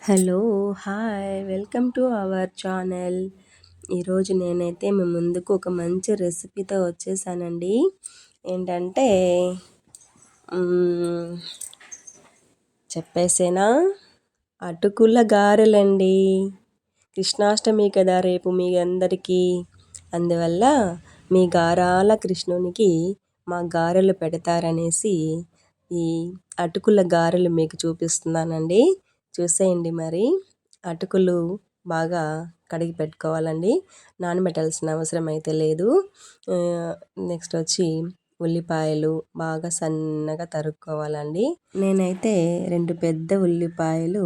Hello! Hi! Welcome to our channel. ఈరోజు నేనైతే మీ ముందుకు ఒక మంచి రెసిపీతో వచ్చేసానండి. ఏంటంటే హ్మ్, చెప్పేసేనా? అటుకుల గారెలండి. కృష్ణాష్టమి కదా రేపు మీ అందరికీ. అందువల్ల మీ గారాల కృష్ణునికి మా గారెలు పెడతారనేసి ఈ అటుకుల గారెలు మీకు చూపిస్తున్నానండి. చూసేయండి మరి. అటుకులు బాగా కడిగి పెట్టుకోవాలండి. నానబెట్టాల్సిన అవసరం అయితే లేదు. నెక్స్ట్ వచ్చి ఉల్లిపాయలు బాగా సన్నగా తరుక్కోవాలండి. నేనైతే 2 పెద్ద ఉల్లిపాయలు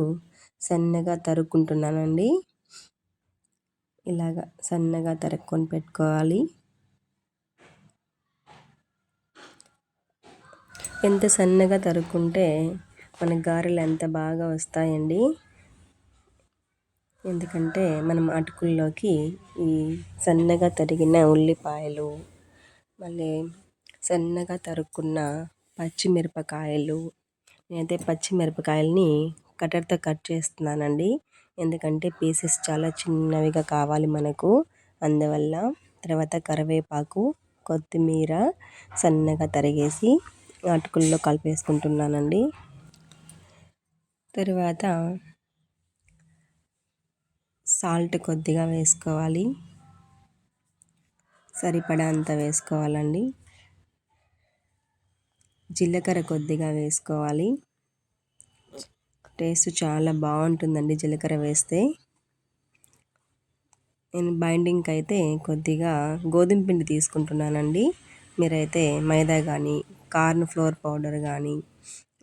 సన్నగా తరుక్కుంటున్నానండి. ఇలాగా సన్నగా తరుక్కొని పెట్టుకోవాలి. ఎంత సన్నగా తరుక్కుంటే మన గారెలు ఎంత బాగా వస్తాయండి. ఎందుకంటే మనం అటుకుల్లోకి ఈ సన్నగా తరిగిన ఉల్లిపాయలు, మళ్ళీ సన్నగా తరుక్కున్న పచ్చిమిరపకాయలు, నేనైతే పచ్చిమిరపకాయలని కట్టర్తో కట్ చేస్తున్నానండి. ఎందుకంటే పీసెస్ చాలా చిన్నవిగా కావాలి మనకు. అందువల్ల తర్వాత కరివేపాకు, కొత్తిమీర సన్నగా తరిగేసి అటుకుల్లో కలిపేసుకుంటున్నానండి. తర్వాత సాల్ట్ కొద్దిగా వేసుకోవాలి. సరిపడా అంత వేసుకోవాలండి. జీలకర్ర కొద్దిగా వేసుకోవాలి. టేస్ట్ చాలా బాగుంటుందండి జీలకర్ర వేస్తే. నేను బైండింగ్కి అయితే కొద్దిగా గోధుమ పిండి తీసుకుంటున్నానండి. మీరైతే మైదా కానీ, కార్న్ ఫ్లోర్ పౌడర్ కానీ,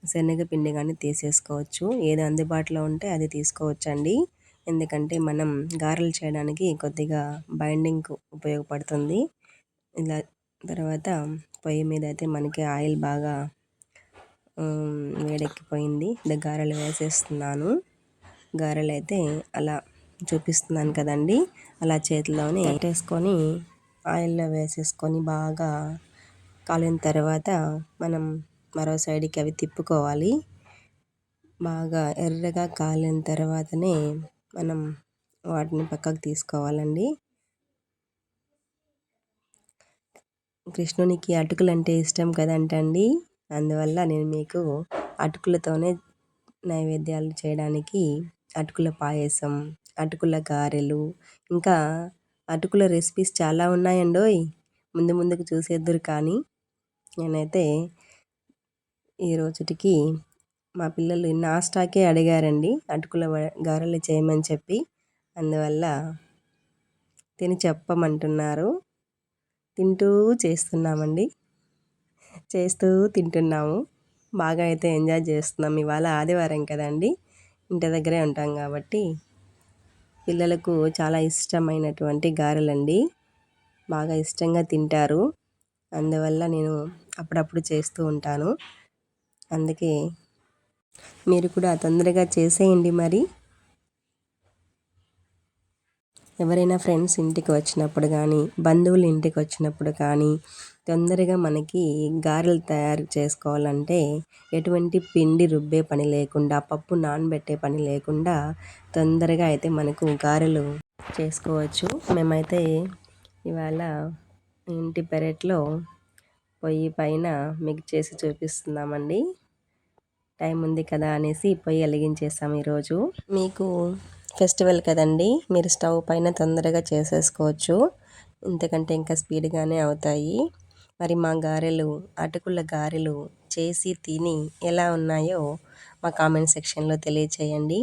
శనగపిండి కానీ తీసేసుకోవచ్చు. ఏది అందుబాటులో ఉంటే అది తీసుకోవచ్చండి. ఎందుకంటే మనం గారెలు చేయడానికి కొద్దిగా బైండింగ్కు ఉపయోగపడుతుంది. ఇలా తర్వాత పొయ్యి మీద అయితే మనకి ఆయిల్ బాగా వేడెక్కిపోయింది. గారెలు వేసేస్తున్నాను. గారెలు అయితే అలా చూపిస్తున్నాను కదండి, అలా చేతిలోనే పెట్టేసుకొని ఆయిల్లో వేసేసుకొని బాగా కాలిన తర్వాత మనం మరో సైడ్కి అవి తిప్పుకోవాలి. బాగా ఎర్రగా కాలిన తర్వాతనే మనం వాటిని పక్కకు తీసుకోవాలండి. కృష్ణునికి అటుకులు అంటే ఇష్టం కదంటండి. అందువల్ల నేను మీకు అటుకులతోనే నైవేద్యాలు చేయడానికి అటుకుల పాయసం, అటుకుల గారెలు, ఇంకా అటుకుల రెసిపీస్ చాలా ఉన్నాయండోయ్. ముందుకు చూసేద్దురు. కానీ నేనైతే ఈ రోజుటికి మా పిల్లలు నాస్టాకే అడిగారండి అటుకుల గారెలు చేయమని చెప్పి. అందువల్ల తిని చెప్పమంటున్నారు. తింటూ చేస్తున్నామండి. చేస్తూ తింటున్నాము. బాగా అయితే ఎంజాయ్ చేస్తున్నాం. ఇవాళ ఆదివారం కదండి, ఇంటి దగ్గరే ఉంటాం కాబట్టి పిల్లలకు చాలా ఇష్టమైనటువంటి గారెలండి. బాగా ఇష్టంగా తింటారు. అందువల్ల నేను అప్పుడప్పుడు చేస్తూ ఉంటాను. అందుకే మీరు కూడా తొందరగా చేసేయండి మరి. ఎవరైనా ఫ్రెండ్స్ ఇంటికి వచ్చినప్పుడు కానీ, బంధువులు ఇంటికి వచ్చినప్పుడు కానీ తొందరగా మనకి గారెలు తయారు చేసుకోవాలంటే ఎటువంటి పిండి రుబ్బే పని లేకుండా, పప్పు నానబెట్టే పని లేకుండా తొందరగా అయితే మనకు గారెలు చేసుకోవచ్చు. మేమైతే ఇవాళ ఇంటి పెరట్లో పొయ్యి పైన మీకు చేసి చూపిస్తున్నామండి. టైం ఉంది కదా అనేసి పొయ్యి వెలిగించేసాము ఈరోజు. మీకు ఫెస్టివల్ కదండి, మీరు స్టవ్ పైన తొందరగా చేసేసుకోవచ్చు. ఇంతకంటే ఇంకా స్పీడ్గానే అవుతాయి. మరి మా గారెలు, అటుకుల గారెలు చేసి తిని ఎలా ఉన్నాయో మా కామెంట్ సెక్షన్లో తెలియచేయండి.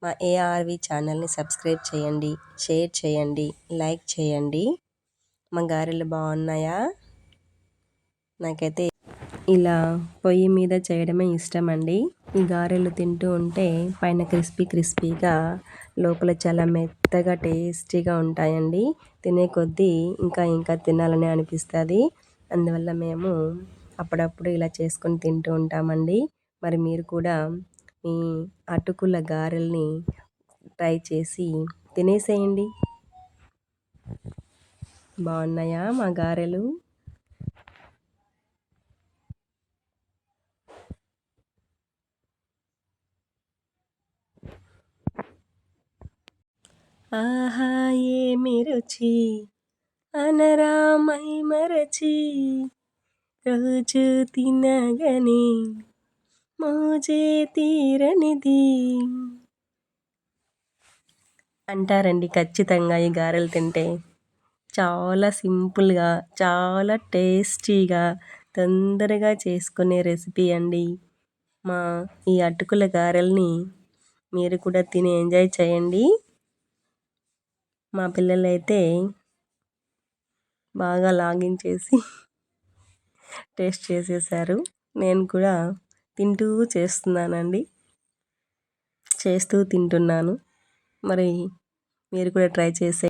మా ఏఆర్వి ఛానల్ని సబ్స్క్రైబ్ చేయండి, షేర్ చేయండి, లైక్ చేయండి. మా గారెలు బాగున్నాయా? నాకైతే ఇలా పొయ్యి మీద చేయడమే ఇష్టం అండి. ఈ గారెలు తింటూ ఉంటే పైన క్రిస్పీగా, లోపల చాలా మెత్తగా టేస్టీగా ఉంటాయండి. తినే కొద్దీ ఇంకా తినాలని అనిపిస్తుంది. అందువల్ల మేము అప్పుడప్పుడు ఇలా చేసుకొని తింటూ ఉంటామండి. మరి మీరు కూడా మీ అటుకుల గారెల్ని ట్రై చేసి తినేసేయండి. బాగున్నాయా మా గారెలు? ఆహా ఏమి రుచి అనరామై మరచి రోజు తినగని మోజే తీరనిది అంటారండి ఖచ్చితంగా ఈ గారెలు తింటే. చాలా సింపుల్గా, చాలా టేస్టీగా, తొందరగా చేసుకునే రెసిపీ అండి. మా ఈ అటుకుల గారెల్ని మీరు కూడా తిని ఎంజాయ్ చేయండి. మా పిల్లలైతే బాగా లాగించేసి టేస్ట్ చేసేసారు. నేను కూడా చేస్తూ తింటున్నాను. మరి మీరు కూడా ట్రై చేసే